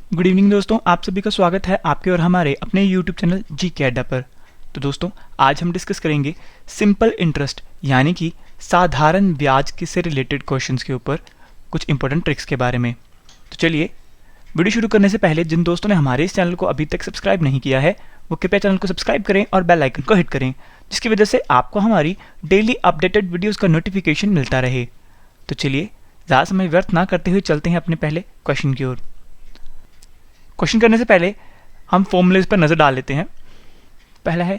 Good evening दोस्तों, आप सभी का स्वागत है आपके और हमारे अपने यूट्यूब चैनल जीके अड्डा पर। तो दोस्तों, आज हम डिस्कस करेंगे सिंपल इंटरेस्ट यानी कि साधारण ब्याज के से रिलेटेड क्वेश्चंस के ऊपर कुछ इंपॉर्टेंट ट्रिक्स के बारे में। तो चलिए, वीडियो शुरू करने से पहले जिन दोस्तों ने हमारे इस चैनल को अभी तक सब्सक्राइब नहीं किया है वो कृपया चैनल को सब्सक्राइब करें और बेल आइकन को हिट करें, जिसकी वजह से आपको हमारी डेली अपडेटेड वीडियोज़ का नोटिफिकेशन मिलता रहे। तो चलिए, ज़्यादा समय व्यर्थ ना करते हुए चलते हैं अपने पहले क्वेश्चन की ओर। क्वेश्चन करने से पहले हम फॉर्मूलेज पर नज़र डाल लेते हैं। पहला है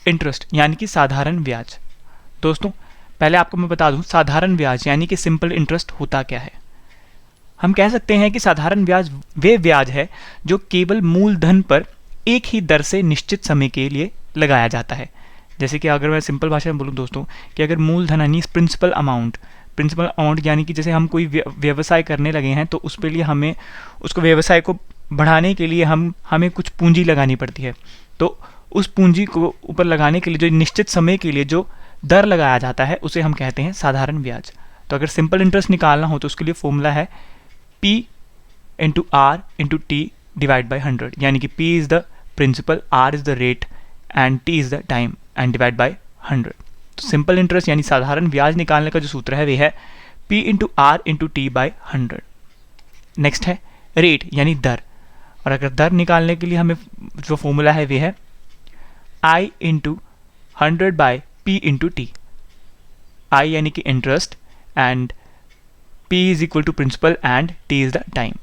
इंटरेस्ट यानी कि साधारण ब्याज। दोस्तों, पहले आपको मैं बता दूं साधारण ब्याज यानी कि सिंपल इंटरेस्ट होता क्या है। हम कह सकते हैं कि साधारण ब्याज वे ब्याज है जो केवल मूलधन पर एक ही दर से निश्चित समय के लिए लगाया जाता है। जैसे कि अगर मैं सिंपल भाषा में बोलूँ दोस्तों कि अगर मूलधन यानी प्रिंसिपल अमाउंट यानी कि जैसे हम कोई व्यवसाय करने लगे हैं तो उसके लिए हमें उसको व्यवसाय को बढ़ाने के लिए हमें कुछ पूंजी लगानी पड़ती है। तो उस पूंजी को ऊपर लगाने के लिए जो निश्चित समय के लिए जो दर लगाया जाता है उसे हम कहते हैं साधारण ब्याज। तो अगर सिंपल इंटरेस्ट निकालना हो तो उसके लिए फॉर्मूला है P into R into T divide by 100, यानी कि P is the principal, R is the rate and T is the time and divide by 100। तो सिंपल इंटरेस्ट यानी साधारण ब्याज निकालने का जो सूत्र है वे है P into R into T by 100। Next है रेट यानी दर, और अगर दर निकालने के लिए हमें जो फॉर्मूला है वे है I into 100 by P into T. I यानी कि interest and P is equal to principal and T is the time.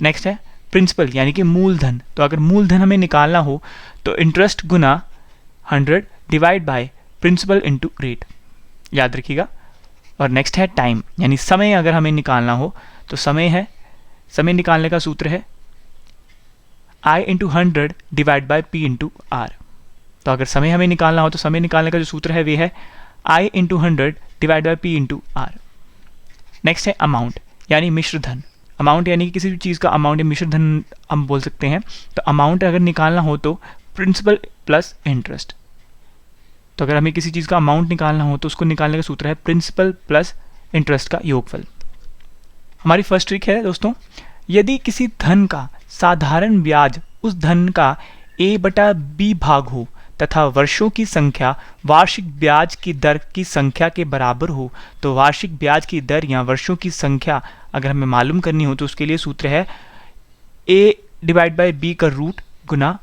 Next है प्रिंसिपल यानी कि मूलधन। तो अगर मूलधन हमें निकालना हो तो इंटरेस्ट गुना 100 divide by principal into rate, याद रखिएगा। और नेक्स्ट है टाइम यानी समय। अगर हमें निकालना हो तो समय निकालने का सूत्र है I into 100 divide by P into R. तो अगर समय हमें निकालना हो तो समय निकालने का जो सूत्र है वे है I into 100 divide by P into R. Next है अमाउंट यानी मिश्र धन। अमाउंट यानी कि किसी भी चीज़ का अमाउंट या मिश्र धन हम बोल सकते हैं। तो अमाउंट अगर निकालना हो तो प्रिंसिपल प्लस इंटरेस्ट। तो अगर हमें किसी चीज़ का अमाउंट निकालना हो तो उसको निकालने का सूत्र है प्रिंसिपल प्लस इंटरेस्ट का योगफल। हमारी फर्स्ट ट्रिक है दोस्तों, यदि किसी धन का साधारण ब्याज उस धन का A/B भाग हो तथा वर्षों की संख्या वार्षिक ब्याज की दर की संख्या के बराबर हो, तो वार्षिक ब्याज की दर या वर्षों की संख्या अगर हमें मालूम करनी हो तो उसके लिए सूत्र है A डिवाइड बाई B का रूट गुना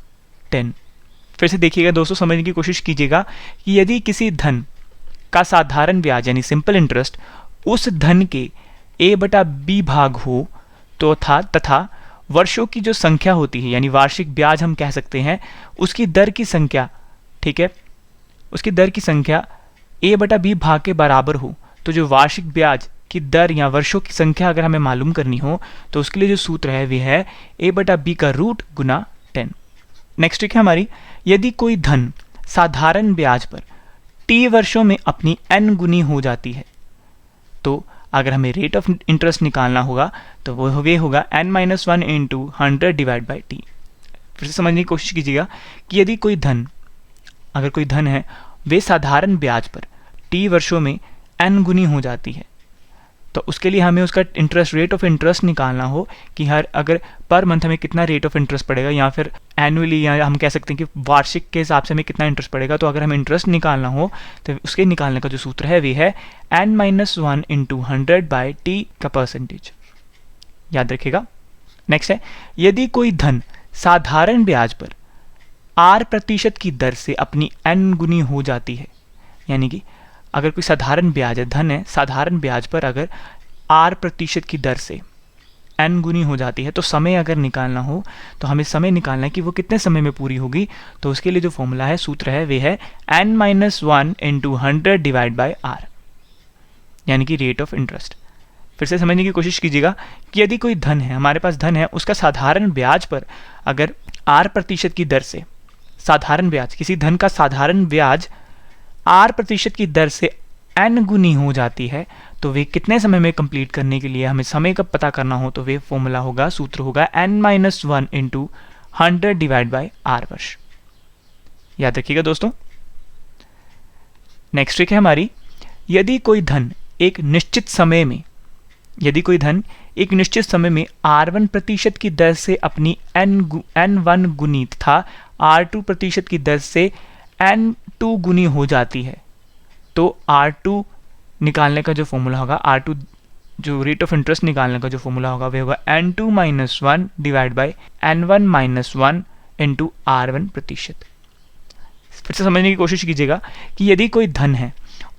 10। फिर से देखिएगा दोस्तों, समझने की कोशिश कीजिएगा कि यदि किसी धन का साधारण ब्याज यानी सिंपल इंटरेस्ट उस धन के A/B भाग हो तो तथा वर्षों की जो संख्या होती है यानी वार्षिक ब्याज हम कह सकते हैं उसकी दर की संख्या, ठीक है, उसकी दर की संख्या A/B भाग के बराबर हो, तो जो वार्षिक ब्याज की दर या वर्षों की संख्या अगर हमें मालूम करनी हो तो उसके लिए जो सूत्र है वह है A/B का रूट गुना 10। नेक्स्ट ट्रिक है हमारी, यदि कोई धन साधारण ब्याज पर T वर्षों में अपनी N गुनी हो जाती है, तो अगर हमें रेट ऑफ इंटरेस्ट निकालना होगा तो वो होगा n-1 into 100 divide by T. फिर से समझने की कोशिश कीजिएगा कि यदि अगर कोई धन है वे साधारण ब्याज पर T वर्षों में n गुनी हो जाती है, तो उसके लिए हमें उसका रेट ऑफ इंटरेस्ट निकालना हो कि अगर पर मंथ हमें कितना रेट ऑफ इंटरेस्ट पड़ेगा, या फिर एनुअली, या हम कह सकते हैं कि वार्षिक के हिसाब से हमें कितना इंटरेस्ट पड़ेगा। तो अगर हमें इंटरेस्ट निकालना हो तो उसके निकालने का जो सूत्र है वे है n-1 इंटू 100 बाई T का परसेंटेज, याद रखिएगा। नेक्स्ट है, यदि कोई धन साधारण ब्याज पर R% की दर से अपनी n गुनी हो जाती है, यानी कि अगर कोई साधारण ब्याज है, धन है साधारण ब्याज पर अगर R% की दर से n गुनी हो जाती है, तो समय अगर निकालना हो तो हमें समय निकालना है कि वो कितने समय में पूरी होगी। तो उसके लिए जो फॉर्मूला है, सूत्र है वे है n-1 into 100 divide by are, यानी कि रेट ऑफ इंटरेस्ट। फिर से समझने की कोशिश कीजिएगा कि यदि कोई धन है, हमारे पास धन है, उसका साधारण ब्याज पर अगर R% की दर से साधारण ब्याज, किसी धन का साधारण ब्याज R% की दर से n गुनी हो जाती है, तो वे कितने समय में कंप्लीट करने के लिए हमें समय का पता करना हो तो वे फॉर्मूला होगा, सूत्र होगा n-1 into 100 divide by are वर्ष, याद रखिएगा दोस्तों। नेक्स्ट ट्रिक है हमारी, यदि कोई धन एक निश्चित समय में एक निश्चित समय में R1 प्रतिशत की दर से अपनी N1 गुनी तथा R2 प्रतिशत की दर से N2 गुनी हो जाती है, तो R2 निकालने का जो फॉर्मूला होगा, R2 जो रेट ऑफ इंटरेस्ट निकालने का जो फॉर्मूला होगा वह होगा N2 minus 1 divide by N1 minus 1 into R1 प्रतिशत। फिर से समझने की कोशिश कीजिएगा कि यदि कोई धन है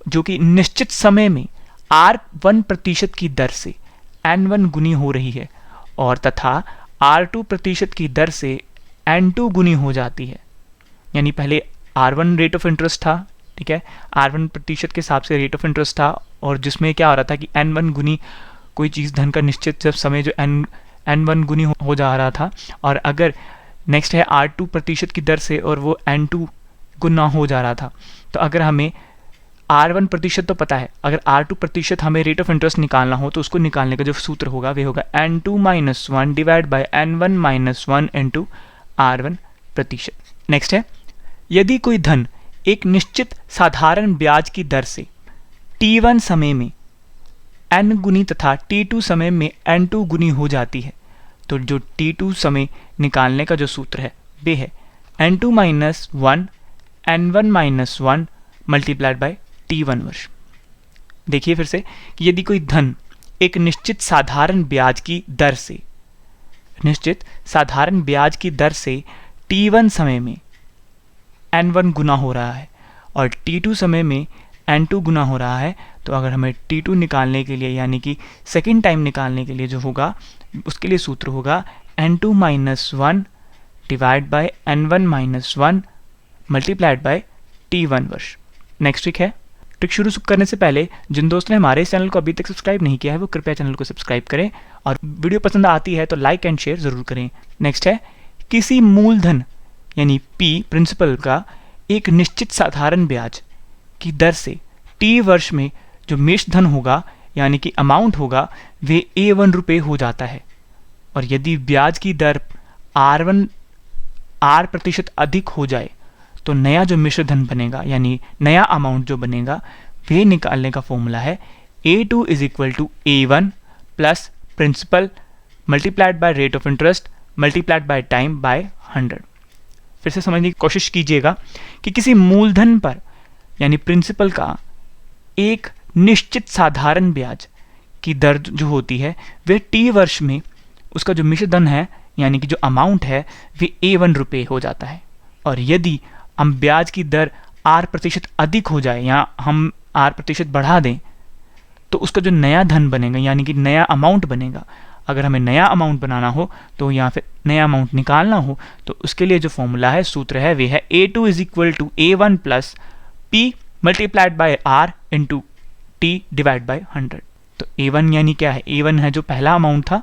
जो कि निश्चित समय में R1 प्रतिशत की दर से N1 गुनी हो रही है और तथा R2 प्रतिशत की दर से N2 गुनी हो जाती है, यानी पहले R1 रेट ऑफ इंटरेस्ट था, ठीक है, R1 प्रतिशत के हिसाब से रेट ऑफ इंटरेस्ट था, और जिसमें क्या हो रहा था कि N1 गुनी कोई चीज़ धन का निश्चित जब समय जो N1 गुनी हो जा रहा था, और अगर नेक्स्ट है R2 प्रतिशत की दर से और वो N2 गुना हो जा रहा था, तो अगर हमें R1 प्रतिशत तो पता है, अगर R2 प्रतिशत हमें रेट ऑफ इंटरेस्ट निकालना हो तो उसको निकालने का जो सूत्र होगा वह होगा N2 minus 1 divide by N1 minus 1 into R1 प्रतिशत। नेक्स्ट है, यदि कोई धन एक निश्चित साधारण ब्याज की दर से T1 समय में N गुनी तथा T2 समय में N2 गुनी हो जाती है, तो जो T2 समय निकालने का जो सूत्र है वे है N2 minus 1 N1 minus 1 multiplied by T1 वर्ष। देखिए फिर से कि यदि कोई धन एक निश्चित साधारण ब्याज की दर से T1 समय में N1 गुना हो रहा है और T2 समय में N2 गुना हो रहा है, तो अगर हमें T2 निकालने के लिए यानी कि सेकेंड टाइम निकालने के लिए जो होगा उसके लिए सूत्र होगा N2 minus 1 divide by N1 minus 1 multiplied by T1 वर्ष। नेक्स्ट ट्रिक है। ट्रिक शुरू करने से पहले जिन दोस्तों ने हमारे इस चैनल को अभी तक सब्सक्राइब नहीं किया है वो कृपया चैनल को सब्सक्राइब करें और वीडियो पसंद आती है तो लाइक एंड शेयर ज़रूर करें। नेक्स्ट है, किसी मूलधन यानी P प्रिंसिपल का एक निश्चित साधारण ब्याज की दर से T वर्ष में जो मेष धन होगा यानी कि अमाउंट होगा वे A1 रुपये हो जाता है, और यदि ब्याज की दर R प्रतिशत अधिक हो जाए तो नया जो मिश्र धन बनेगा यानी नया अमाउंट जो बनेगा वे निकालने का फॉर्मूला है A2 is equal to A1 plus principal multiplied by rate of interest multiplied by time by 100। फिर से समझने की कोशिश कीजिएगा कि किसी मूलधन पर यानी प्रिंसिपल का एक निश्चित साधारण ब्याज की दर जो होती है वे T वर्ष में उसका जो मिश्र धन है यानी कि जो अमाउंट है वे A1 रुपये हो जाता है, और यदि हम ब्याज की दर R प्रतिशत अधिक हो जाए या हम R प्रतिशत बढ़ा दें तो उसका जो नया धन बनेगा यानी कि नया अमाउंट बनेगा, अगर हमें नया अमाउंट बनाना हो तो या फिर नया अमाउंट निकालना हो तो उसके लिए जो फॉर्मूला है सूत्र है वे है A2 is equal to A1 plus P multiplied by R into T divide by 100। तो A1 यानी क्या है, A1 है जो पहला अमाउंट था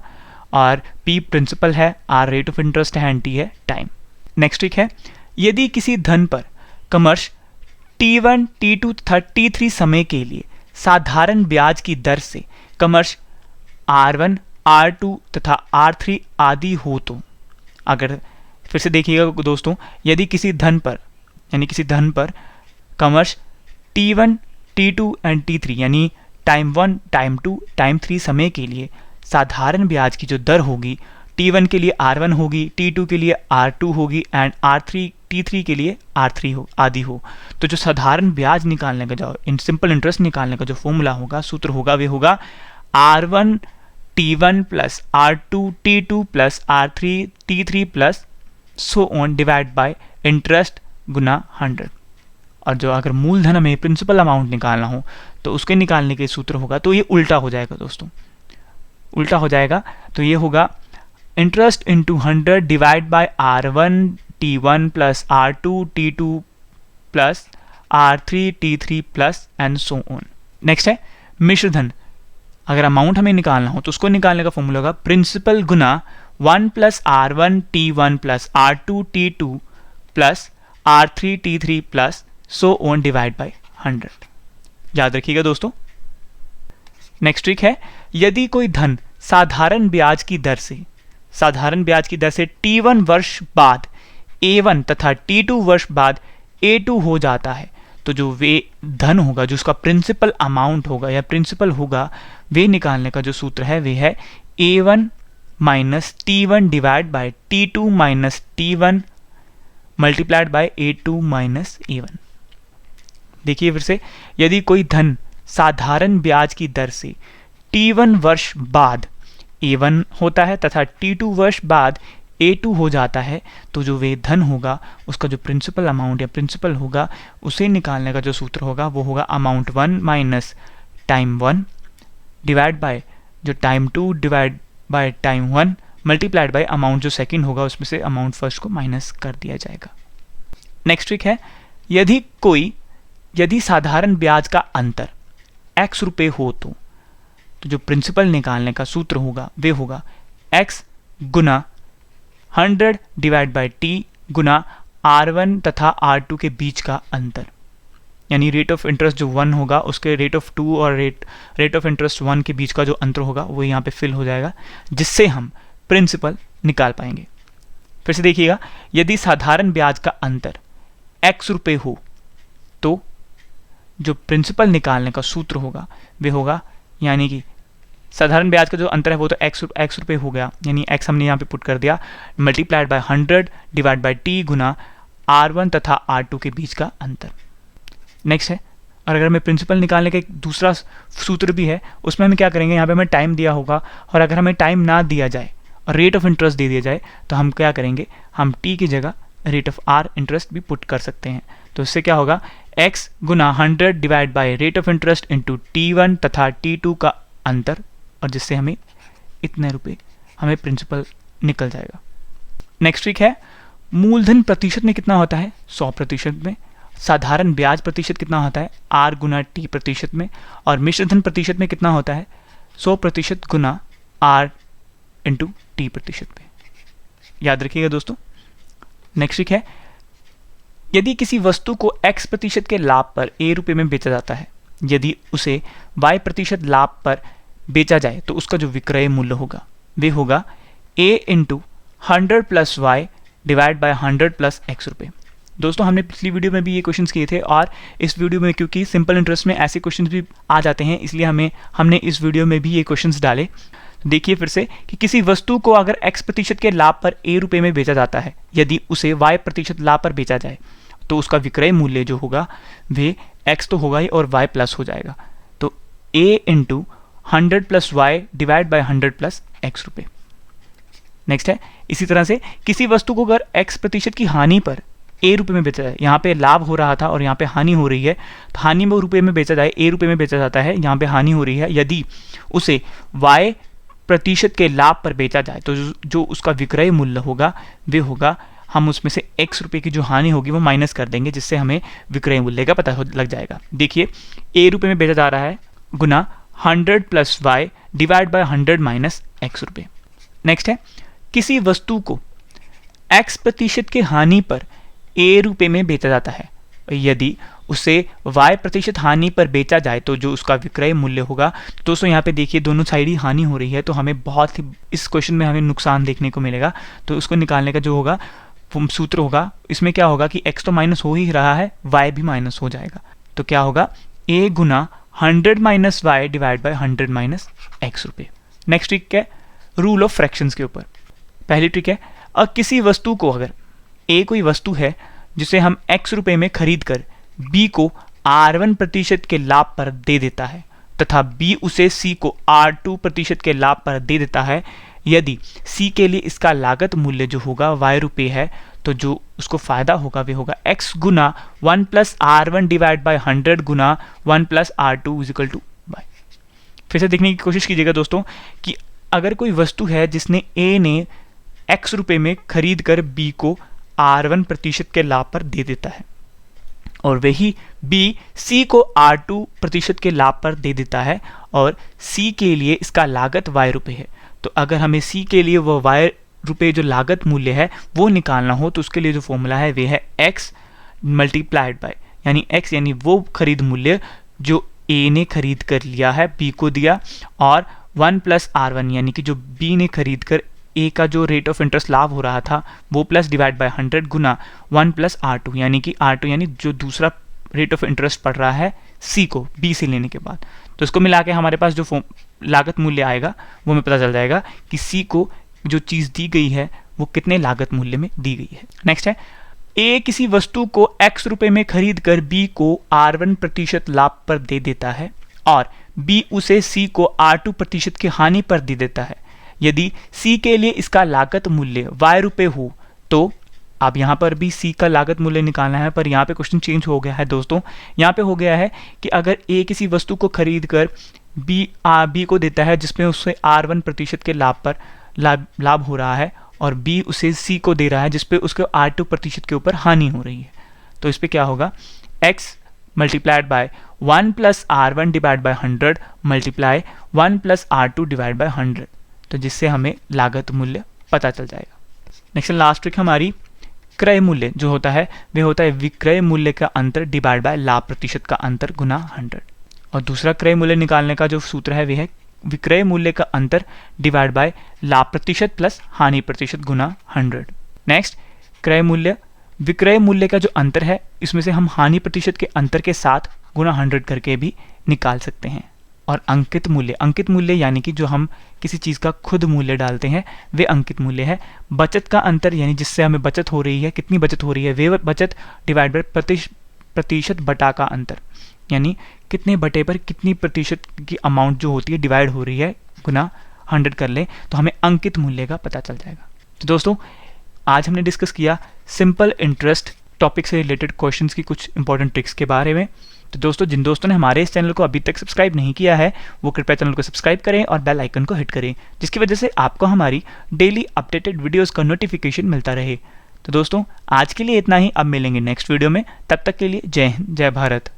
और P प्रिंसिपल है, R रेट ऑफ इंटरेस्ट है एंड T है टाइम। नेक्स्ट ट्रिक है, यदि किसी धन पर कमर्श T1, T2 तथा T3 समय के लिए साधारण ब्याज की दर से कमर्श R1, R2 तथा R3 आदि हो तो, अगर फिर से देखिएगा दोस्तों, यदि किसी धन पर कमर्श T1, T2 एंड T3 यानी टाइम 1, टाइम 2, टाइम 3 समय के लिए साधारण ब्याज की जो दर होगी T1 के लिए R1 होगी, T2 के लिए R2 होगी एंड T3 के लिए R3 हो आदि हो, तो जो साधारण ब्याज निकालने का जो सिंपल इंटरेस्ट निकालने का जो फॉर्मूला होगा सूत्र होगा वे होगा R1 T1 plus R2 T2 plus R3 T3 plus so on divide by interest गुना 100। और जो अगर मूलधन में प्रिंसिपल अमाउंट निकालना हो तो उसके निकालने के सूत्र होगा, तो ये उल्टा हो जाएगा दोस्तों, उल्टा हो जाएगा, तो ये होगा interest into 100 divide bye R1 T1 plus R2 T2 plus R3 T3 plus and so on. Next है मिश्र धन, अगर अमाउंट हमें निकालना हो तो उसको निकालने का फॉर्मूला होगा प्रिंसिपल गुना 1 plus R1 T1 plus R2 T2 plus R3 T3 plus so on divide by 100। याद रखिएगा दोस्तों। नेक्स्ट ट्रिक है, यदि कोई धन साधारण ब्याज की दर से T1 वर्ष बाद A1 तथा T2 वर्ष बाद A2 हो जाता है, तो जो वे धन होगा जो उसका प्रिंसिपल अमाउंट होगा या प्रिंसिपल होगा वे निकालने का जो सूत्र है वे है A1 minus T1 divide by T2 minus T1 multiplied by A2 minus A1। देखिए फिर से, यदि कोई धन साधारण ब्याज की दर से T1 वर्ष बाद A1 होता है तथा T2 वर्ष बाद A2 हो जाता है, तो जो वे धन होगा उसका जो प्रिंसिपल अमाउंट या प्रिंसिपल होगा उसे निकालने का जो सूत्र होगा वो होगा amount 1 minus time 1 divide by जो time 2 divide by time 1 multiplied by amount जो सेकंड होगा उसमें से अमाउंट फर्स्ट को माइनस कर दिया जाएगा। नेक्स्ट ट्रिक है, यदि साधारण ब्याज का अंतर x रुपये हो तो जो प्रिंसिपल निकालने का सूत्र होगा वे होगा x गुना 100 डिवाइड बाय t गुना R1 तथा R2 के बीच का अंतर, यानी रेट ऑफ इंटरेस्ट जो 1 होगा उसके रेट ऑफ 2 और रेट ऑफ इंटरेस्ट 1 के बीच का जो अंतर होगा वो यहाँ पे फिल हो जाएगा, जिससे हम प्रिंसिपल निकाल पाएंगे। फिर से देखिएगा, यदि साधारण ब्याज का अंतर x रुपये हो तो जो प्रिंसिपल निकालने का सूत्र होगा वे होगा, यानी कि साधारण ब्याज का जो अंतर है वो तो x रुपये हो गया, यानी x हमने यहाँ पे पुट कर दिया, multiplied by 100 divide bye t Guna R1 तथा R2 के बीच का अंतर। नेक्स्ट है, और अगर हमें प्रिंसिपल निकालने का एक दूसरा सूत्र भी है, उसमें हम क्या करेंगे, यहाँ पे हमें टाइम दिया होगा और अगर हमें टाइम ना दिया जाए और रेट ऑफ इंटरेस्ट दे दिया जाए तो हम क्या करेंगे, हम t की जगह रेट ऑफ r इंटरेस्ट भी पुट कर सकते हैं। तो इससे क्या होगा, x Guna 100 divide bye rate of interest into T1 तथा T2 का अंतर, और जिससे हमें इतने रुपए हमें प्रिंसिपल निकल जाएगा। नेक्स्ट ट्रिक है, मूलधन प्रतिशत में कितना होता है, 100% में, साधारण ब्याज प्रतिशत कितना होता है, r गुना t प्रतिशत में, और मिश्रधन प्रतिशत में कितना होता है, 100% गुना r इंटू t प्रतिशत में। याद रखिएगा दोस्तों। नेक्स्ट ट्रिक है, यदि किसी वस्तु को x प्रतिशत के लाभ पर a रुपये में बेचा जाता है, यदि उसे y प्रतिशत लाभ पर बेचा जाए तो उसका जो विक्रय मूल्य होगा वे होगा a into 100 plus Y divide by 100 plus x रुपये। दोस्तों हमने पिछली वीडियो में भी ये क्वेश्चंस किए थे और इस वीडियो में क्योंकि सिंपल इंटरेस्ट में ऐसे क्वेश्चंस भी आ जाते हैं इसलिए हमने इस वीडियो में भी ये क्वेश्चंस डाले। देखिए फिर से कि किसी वस्तु को अगर x प्रतिशत के लाभ पर a रुपये में बेचा जाता है, यदि उसे y प्रतिशत लाभ पर बेचा जाए तो उसका विक्रय मूल्य जो होगा वे x तो होगा ही और y प्लस हो जाएगा, तो a into 100 plus Y divide by 100 plus x रुपये। नेक्स्ट है, इसी तरह से किसी वस्तु को अगर x प्रतिशत की हानि पर a रुपये में बेचा जाए, यहाँ पे लाभ हो रहा था और यहाँ पे हानि हो रही है, तो हानि में रुपये में बेचा जाए, a रुपये में बेचा जाता है, यहाँ पे हानि हो रही है, यदि उसे y प्रतिशत के लाभ पर बेचा जाए तो जो उसका विक्रय मूल्य होगा वे होगा, हम उसमें से x रुपये की जो हानि होगी वो माइनस कर देंगे, जिससे हमें विक्रय मूल्य का पता लग जाएगा। देखिए a रुपये में बेचा जा रहा है गुना 100 plus Y divide by 100 minus x रुपये। नेक्स्ट है, किसी वस्तु को x प्रतिशत के हानि पर a रुपये में बेचा जाता है, यदि उसे y प्रतिशत हानि पर बेचा जाए तो जो उसका विक्रय मूल्य होगा। दोस्तों यहाँ पे देखिए दोनों साइड ही हानि हो रही है, तो हमें बहुत ही इस क्वेश्चन में हमें नुकसान देखने को मिलेगा, तो उसको निकालने का जो होगा सूत्र होगा, इसमें क्या होगा कि x तो माइनस हो ही रहा है, y भी माइनस हो जाएगा, तो क्या होगा a गुना 100 minus Y divide by 100 minus x रुपये। नेक्स्ट ट्रिक है रूल ऑफ फ्रैक्शंस के ऊपर। पहली ट्रिक है, अब किसी वस्तु को अगर a कोई वस्तु है जिसे हम x रुपये में खरीद कर b को R1 प्रतिशत के लाभ पर दे देता है तथा b उसे c को R2 प्रतिशत के लाभ पर दे देता है, यदि c के लिए इसका लागत मूल्य जो होगा y रुपये है, तो जो उसको फायदा होगा वे होगा x गुना 1 प्लस R1 डिवाइड बाय 100 गुना 1 plus R2 is equal to y। फिर से देखने की कोशिश कीजिएगा दोस्तों कि अगर कोई वस्तु है जिसने a ने x रुपये में खरीद कर b को R1 प्रतिशत के लाभ पर दे देता है और वही b c को R2 प्रतिशत के लाभ पर दे देता है और c के लिए इसका लागत y रुपये है, तो अगर हमें c के लिए वह y रुपये जो लागत मूल्य है वो निकालना हो तो उसके लिए जो फॉर्मूला है वे है x मल्टीप्लाइड बाय, यानी x यानी वो खरीद मूल्य जो a ने खरीद कर लिया है b को दिया, और 1 प्लस R1 यानी कि जो b ने खरीद कर a का जो रेट ऑफ इंटरेस्ट लाभ हो रहा था वो प्लस डिवाइड बाय 100 गुना 1 प्लस R2 यानी कि R2 यानी जो दूसरा रेट ऑफ इंटरेस्ट पड़ रहा है c को b से लेने के बाद, तो इसको मिला के हमारे पास जो लागत मूल्य आएगा वो हमें पता चल जाएगा कि सी को जो चीज़ दी गई है वो कितने लागत मूल्य में दी गई है। नेक्स्ट है, ए किसी वस्तु को x रुपए में खरीद कर बी को R1% लाभ पर दे देता है और बी उसे सी को R2% की हानि पर दे देता है। यदि सी के लिए इसका लागत मूल्य y रुपए हो तो अब यहाँ पर भी सी का लागत मूल्य निकालना है, पर यहाँ पे क्वेश्चन चेंज हो गया है दोस्तों। यहाँ पे हो गया है कि अगर ए किसी वस्तु को खरीद कर बी को देता है जिसमें उससे R1% के लाभ पर लाभ हो रहा है और बी उसे सी को दे रहा है जिसपे उसके R2% के ऊपर हानि हो रही है। तो इस पे क्या होगा, x multiplied by 1 plus R1 divide by 100 multiply 1 plus R2 divide by 100, तो जिससे हमें लागत मूल्य पता चल जाएगा। नेक्स्ट लास्ट ट्रिक हमारी क्रय मूल्य जो होता है वह होता है विक्रय मूल्य का अंतर डिवाइड बाय लाभ प्रतिशत का अंतर गुना 100। और दूसरा क्रय मूल्य निकालने का जो सूत्र है वह है विक्रय मूल्य का अंतर डिवाइड बाय लाभ प्रतिशत प्लस हानि प्रतिशत गुना 100। नेक्स्ट, क्रय मूल्य विक्रय मूल्य का जो अंतर है इसमें से हम हानि प्रतिशत के अंतर के साथ गुना 100 करके भी निकाल सकते हैं। और अंकित मूल्य यानी कि जो हम किसी चीज़ का खुद मूल्य डालते हैं वे अंकित मूल्य है। बचत का अंतर यानी जिससे हमें बचत हो रही है, कितनी बचत हो रही है, वे बचत डिवाइड बाय प्रतिशत बटा का अंतर, यानी कितने बटे पर कितनी प्रतिशत की अमाउंट जो होती है डिवाइड हो रही है गुना 100 कर लें तो हमें अंकित मूल्य का पता चल जाएगा। तो दोस्तों आज हमने डिस्कस किया सिंपल इंटरेस्ट टॉपिक से रिलेटेड क्वेश्चंस की कुछ इंपॉर्टेंट ट्रिक्स के बारे में। तो दोस्तों जिन दोस्तों ने हमारे इस चैनल को अभी तक सब्सक्राइब नहीं किया है वो कृपया चैनल को सब्सक्राइब करें और बेल आइकन को हिट करें, जिसकी वजह से आपको हमारी डेली अपडेटेड वीडियोस का नोटिफिकेशन मिलता रहे। तो दोस्तों आज के लिए इतना ही, अब मिलेंगे नेक्स्ट वीडियो में, तब तक के लिए जय हिंद जय भारत।